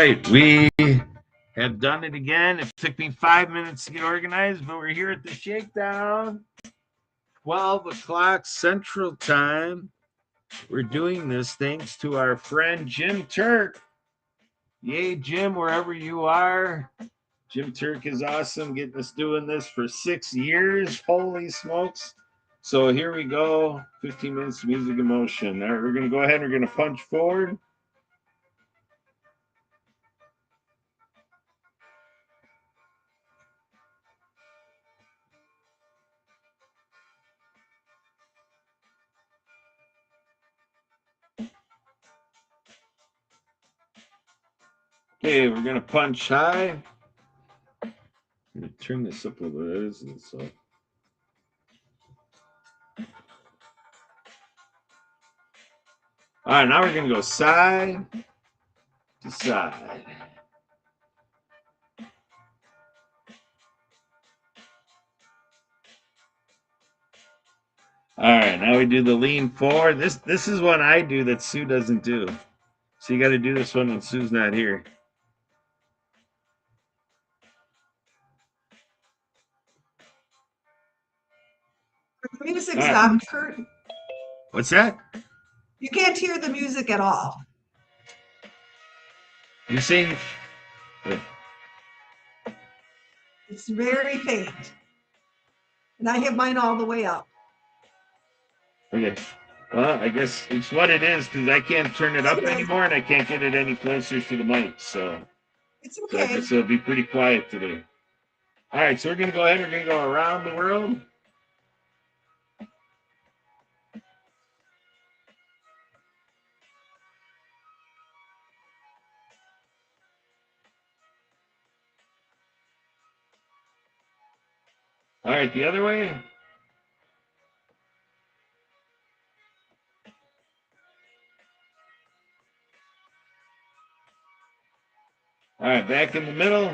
right, we have done it again. It took me 5 minutes to get organized, but we're here at the Shakedown, 12 o'clock Central Time. We're doing this thanks to our friend Jim Turk. Yay, Jim, wherever you are. Jim Turk is awesome, getting us doing this for 6 years. Holy smokes. So here we go, 15 minutes of music and motion. All right, we're going to go ahead and we're going to punch forward. Okay, we're going to punch high. I'm going to turn this up a little bit, isn't it? So. All right, now we're going to go side to side. All right, now we do the lean forward. This is one I do that Sue doesn't do. So you got to do this one when Sue's not here. The music stopped, Kurt. What's that? You can't hear the music at all. You're saying? It's very faint. And I have mine all the way up. Okay. Well, I guess it's what it is because I can't turn it up anymore and I can't get it any closer to the mic. So it's okay. So I guess it'll be pretty quiet today. All right, so we're going to go ahead. We're going to go around the world. All right, the other way. All right, back in the middle.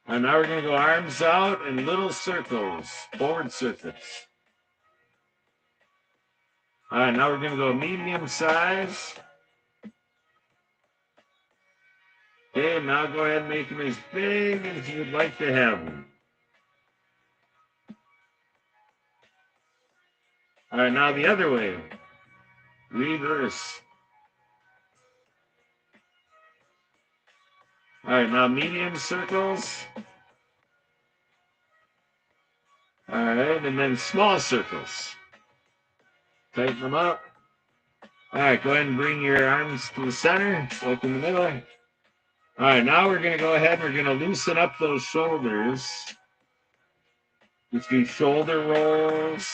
And now we're going to go arms out in little circles, forward circles. All right, now we're going to go medium size. Okay, now go ahead and make them as big as you'd like to have them. All right, now the other way. Reverse. All right, now medium circles. All right, and then small circles. Tighten them up. All right, go ahead and bring your arms to the center, like in the middle. All right, now we're going to go ahead and we're going to loosen up those shoulders. Just do shoulder rolls.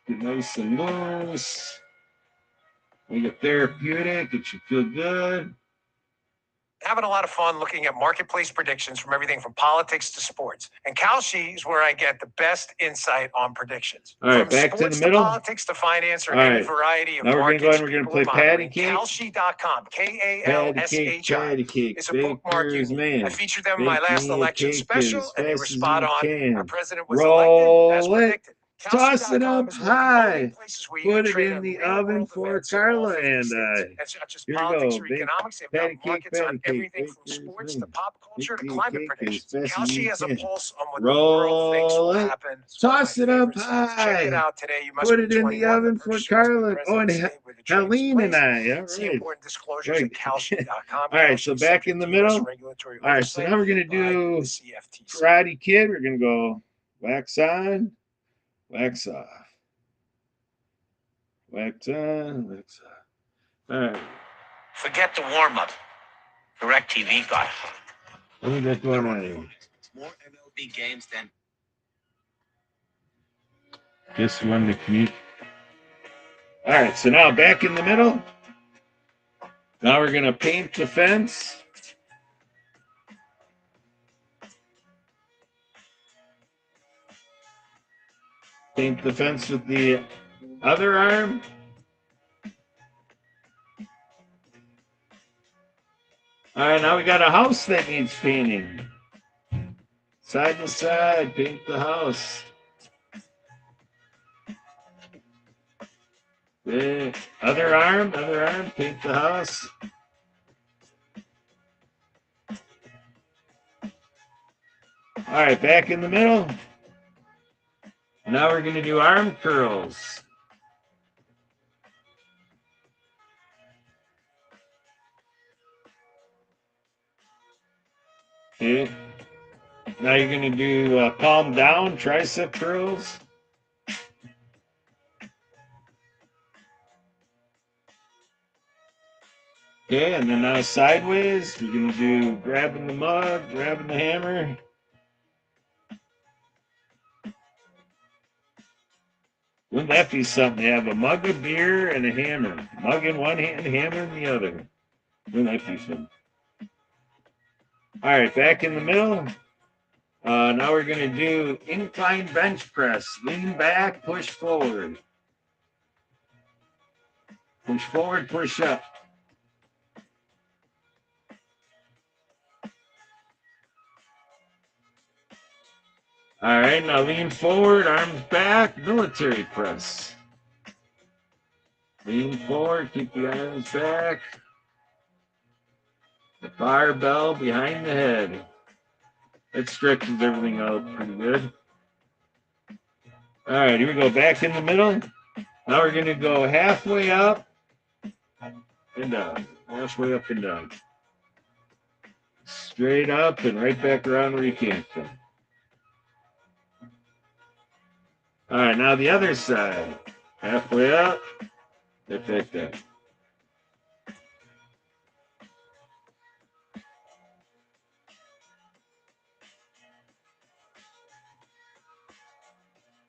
Get nice and loose. Make it therapeutic. It should feel good. Having a lot of fun looking at marketplace predictions from everything from politics to sports. And Kalshi is where I get the best insight on predictions. All right, from back to the sports middle. To politics to finance or all any right. variety of now markets. Now we're going to play Patty Cake. Kalshi.com. Kalshi. Patty Cake. It's a bookmark you need. I featured them in my last election special, and they were spot on. Our president was elected as predicted. Toss it up high. Put it in the oven for Carla and I. It's not just Here politics we or go. economics. They've got markets on everything from sports to pop culture to climate predictions. Kalshi has a pulse on what the world thinks will happen. Toss it up high. Check it out today. You must put it in the oven for Carla. Oh, and Helene and I. All right. See important disclosures at Kalshi.com. All right, so back in the middle. All right, so now we're going to do Karate Kid. We're going to go wax on, wax off. Wax on, wax off. All right. Forget the warm-up. DirecTV got it. What is that going on here? More MLB games than... Just run the commute. All right, so now back in the middle. Now we're going to paint the fence. Paint the fence with the other arm. All right, now we got a house that needs painting. Side to side, paint the house. The other arm, paint the house. All right, back in the middle. Now we're going to do arm curls. Okay. Now you're going to do palm down tricep curls. Okay, and then now sideways, you're going to do grabbing the mug, grabbing the hammer. Wouldn't that be something? You have a mug of beer and a hammer. Mug in one hand, hammer in the other. Wouldn't that be something? All right, back in the middle. Now we're going to do incline bench press. Lean back, push forward. Push forward, push up. All right, now lean forward, arms back, military press. Lean forward, keep the arms back. The barbell behind the head. It stretches everything out pretty good. All right, here we go. Back in the middle. Now we're going to go halfway up and down. Halfway up and down. Straight up and right back around where you came from. All right, now the other side. Halfway up, right back down.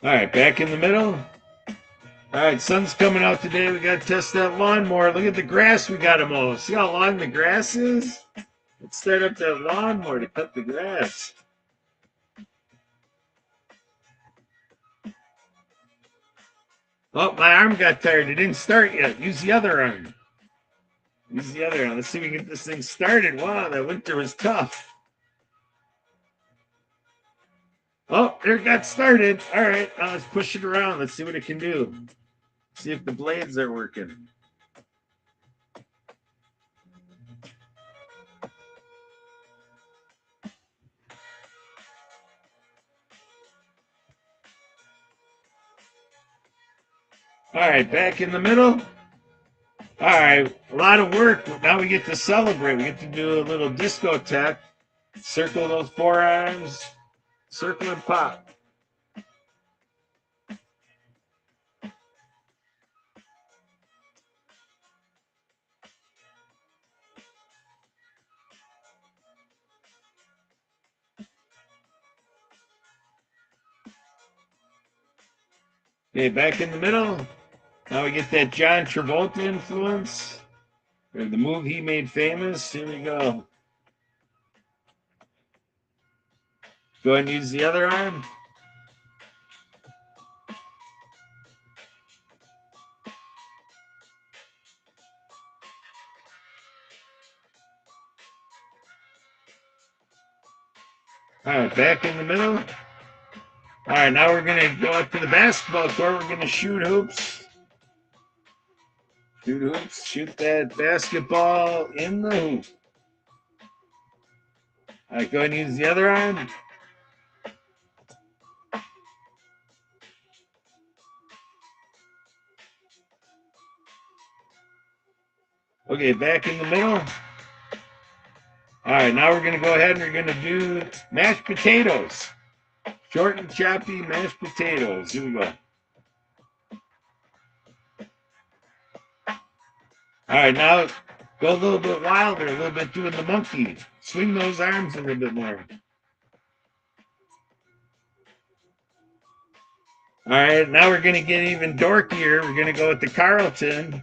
All right, back in the middle. All right, sun's coming out today. We got to test that lawnmower. Look at the grass we got to mow. See how long the grass is? Let's start up that lawnmower to cut the grass. Oh, my arm got tired. It didn't start yet. Use the other arm. Use the other arm. Let's see if we can get this thing started. Wow, that winter was tough. Oh, there it got started. All right, now let's push it around. Let's see what it can do. See if the blades are working. All right, back in the middle. All right, a lot of work, but now we get to celebrate. We get to do a little discotheque. Circle those forearms. Circle and pop. Okay, back in the middle. Now we get that John Travolta influence. Or the move he made famous. Here we go. Go ahead and use the other arm. All right, back in the middle. All right, now we're going to go up to the basketball court. We're going to shoot hoops. Shoot hoops. Shoot that basketball in the hoop. All right, go ahead and use the other arm. Okay, back in the middle. All right, now we're going to go ahead and we're going to do mashed potatoes. Short and choppy mashed potatoes. Here we go. All right, now go a little bit wilder, a little bit doing the monkey. Swing those arms a little bit more. All right, now we're going to get even dorkier. We're going to go with the Carlton.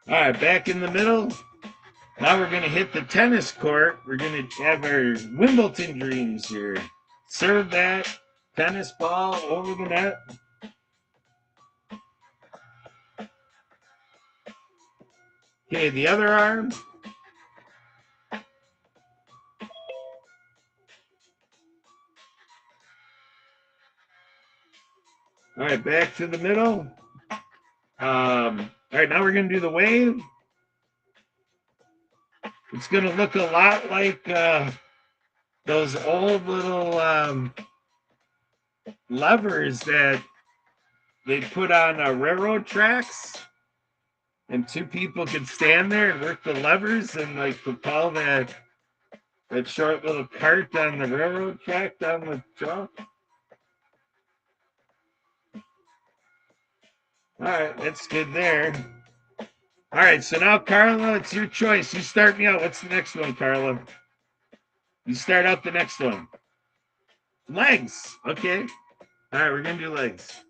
All right, back in the middle. Now we're going to hit the tennis court. We're going to have our Wimbledon dreams here. Serve that tennis ball over the net. Okay, the other arm. All right, back to the middle. All right, now we're going to do the wave. It's going to look a lot like those old little levers that they put on railroad tracks, and two people could stand there and work the levers and like propel that short little cart on the railroad track down the truck. All right, that's good there. All right, so now, Carla, it's your choice. You start me out. What's the next one, Carla? You start out the next one. Legs. Okay. All right, we're going to do legs.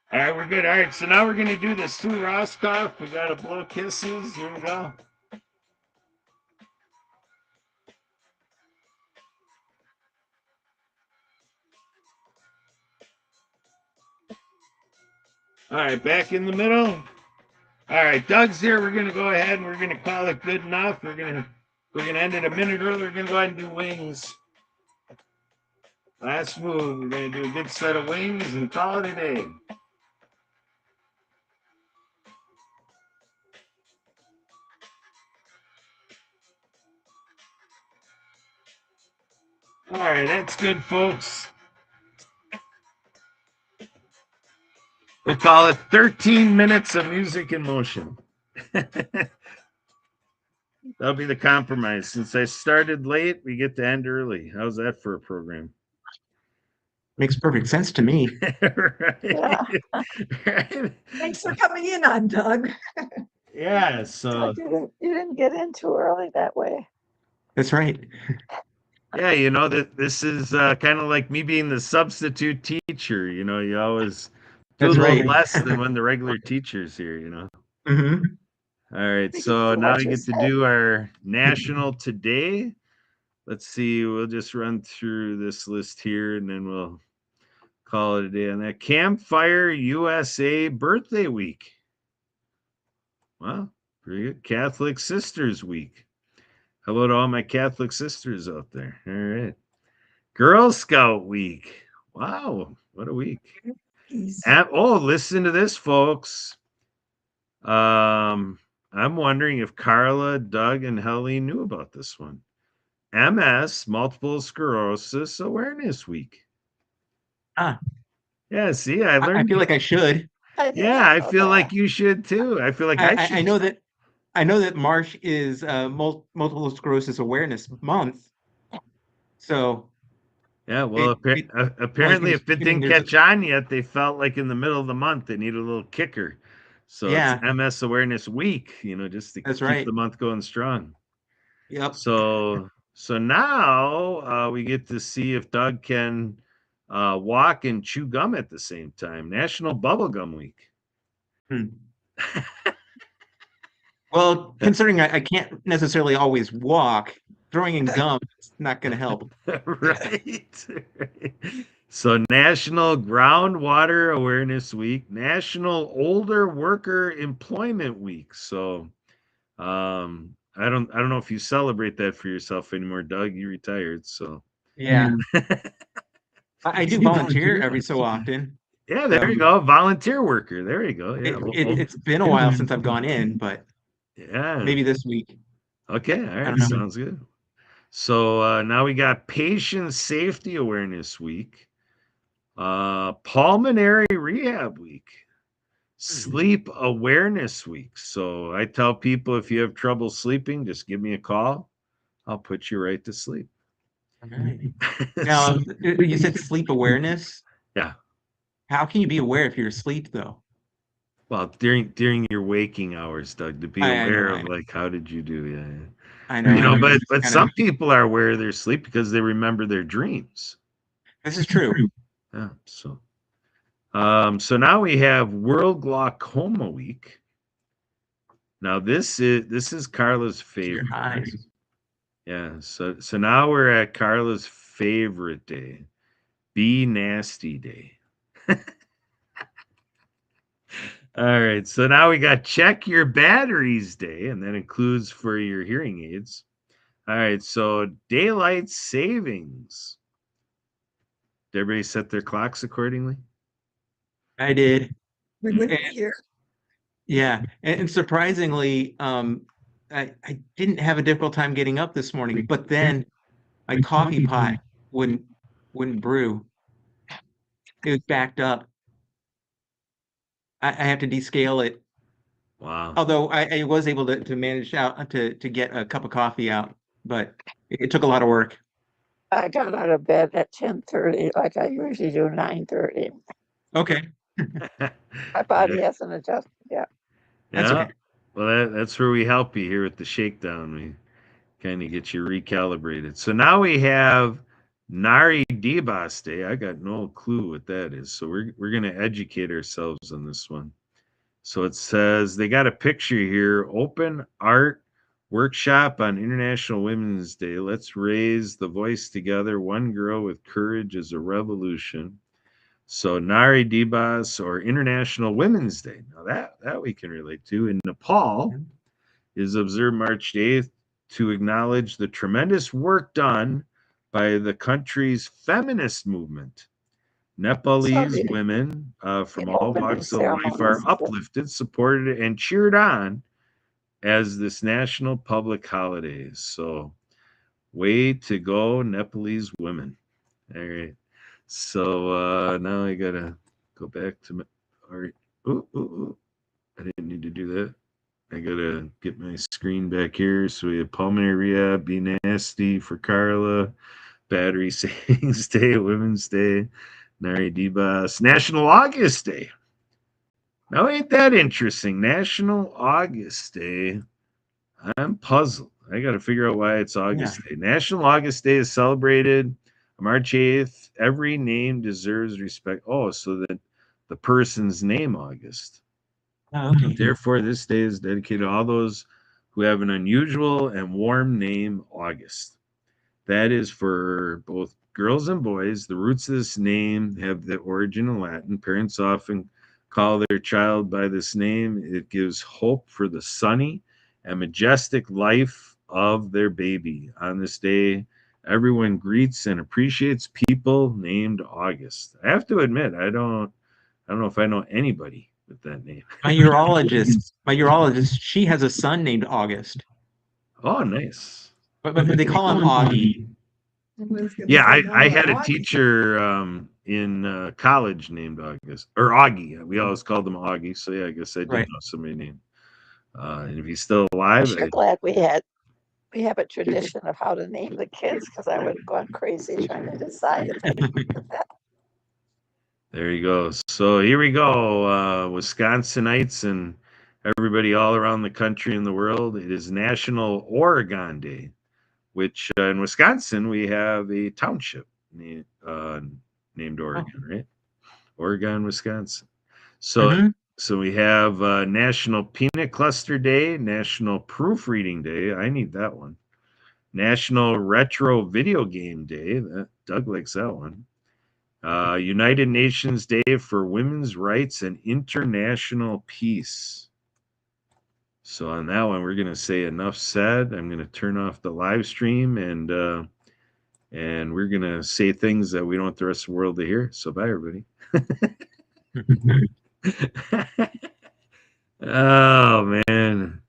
All right, we're good. All right, so now we're going to do the Sue Roscoff. We got to blow kisses. Here we go. All right, back in the middle. All right, Doug's here. We're going to go ahead and we're going to call it good enough. We're going to end it a minute early. We're going to go ahead and do wings. Last move. We're going to do a good set of wings and call it a day. All right, that's good, folks. We'll call it 13 minutes of music in motion. That'll be the compromise. Since I started late, we get to end early. How's that for a program? Makes perfect sense to me. Right? Yeah. Right? Thanks for coming in on, Doug. Yeah, so You didn't get in too early that way. That's right. yeah, you know that this is kind of like me being the substitute teacher. You know, you always do That's a little right. less than when the regular teacher's here. You know. Mm-hmm. All right, We so get to now watch we get his to head. do our national today. Let's see, we'll just run through this list here and then we'll call it a day on that. Campfire USA Birthday Week. Wow, pretty good. Catholic Sisters Week. Hello to all my Catholic sisters out there. All right. Girl Scout Week. Wow, what a week. Listen to this, folks. I'm wondering if Carla, Doug, and Helene knew about this one. MS, Multiple Sclerosis Awareness Week. Ah. Yeah, see, I learned. I feel like I should. Yeah, I feel like you should too. I feel like I should. I know that March is Multiple Sclerosis Awareness Month. So yeah, well, apparently, if it didn't catch on yet, they felt like in the middle of the month they needed a little kicker. So yeah. It's MS Awareness Week, you know, just to keep the month going strong. Yep. So now we get to see if Doug can walk and chew gum at the same time. National Bubblegum Week. Well, considering I can't necessarily always walk, throwing in gum is not going to help. Right. So National Groundwater Awareness Week, National Older Worker Employment Week. So I don't know if you celebrate that for yourself anymore, Doug. You retired, so yeah. I do volunteer every so often. Yeah, there you go. Volunteer worker. There you go. Yeah. It's been a while since I've gone in, but yeah, maybe this week. Okay, all right, sounds good. So now we got Patient Safety Awareness Week, Pulmonary Rehab Week, Sleep Awareness Week. So I tell people if you have trouble sleeping, just give me a call. I'll put you right to sleep. All right. Now, you said sleep awareness? Yeah. How can you be aware if you're asleep, though? Well, during your waking hours, Doug, to be aware of like how did you do? Yeah. I know. You know, but some people are aware of their sleep because they remember their dreams. This is true. Yeah. So So now we have World Glaucoma Week. Now this is Carla's Your favorite. eyes. Yeah. So now we're at Carla's favorite day, Be Nasty Day. All right. So now we got Check Your Batteries Day, and that includes for your hearing aids. All right. So daylight savings. Did everybody set their clocks accordingly? I did. We went And- here. Yeah, and surprisingly, I didn't have a difficult time getting up this morning, but then my coffee pot wouldn't brew. It was backed up. I have to descale it. Wow. Although I was able to manage out to get a cup of coffee out, but it took a lot of work. I got out of bed at 10:30, like I usually do, 9:30. Okay, My body hasn't adjusted yet. that's Yeah. okay. Well, that's where we help you here with the shakedown. We kind of get you recalibrated. So now we have Nari Dibas Day. I got no clue what that is. So we're gonna educate ourselves on this one. So it says they got a picture here, open art workshop on International Women's Day. Let's raise the voice together. One girl with courage is a revolution. So Nari Dibas or International Women's Day. Now that we can relate to. In Nepal is observed March 8th to acknowledge the tremendous work done by the country's feminist movement. Nepalese Sorry. women from In all opening walks of life are ceremonies. uplifted, supported, and cheered on as this national public holiday. So, way to go, Nepalese women. All right. So now I gotta go back to my. All right. Ooh. I didn't need to do that. I gotta get my screen back here. So we have pulmonary rehab, Be Nasty for Carla, Battery Savings Day, Women's Day, Nari Dibas, National August Day. Now ain't that interesting? National August Day. I'm puzzled. I gotta figure out why it's August Day. National August Day is celebrated March 8th. Every name deserves respect. Oh, so that the person's name August. Oh, okay. Therefore, this day is dedicated to all those who have an unusual and warm name, August. That is for both girls and boys. The roots of this name have the origin in Latin. Parents often call their child by this name. It gives hope for the sunny and majestic life of their baby. On this day, everyone greets and appreciates people named August. I have to admit, I don't know if I know anybody with that name. My urologist, she has a son named August, Oh, nice. but they call him Augie. Yeah, I had a teacher in college named August or Augie. We always called him Augie. So yeah, I guess I did Right. know somebody named. And if he's still alive, I'm glad we have a tradition of how to name the kids, because I would have gone crazy trying to decide if I did that. there you go. So here we go, Wisconsinites and everybody all around the country and the world. It is National Oregon Day, which in Wisconsin we have a township named Oregon, right? Oregon, Wisconsin. So Mhm. so we have National Peanut Cluster Day, National Proofreading Day. I need that one. National Retro Video Game Day. Doug likes that one. United Nations Day for Women's Rights and International Peace. So on that one, we're going to say enough said. I'm going to turn off the live stream and we're going to say things that we don't want the rest of the world to hear. So bye, everybody. Oh, man.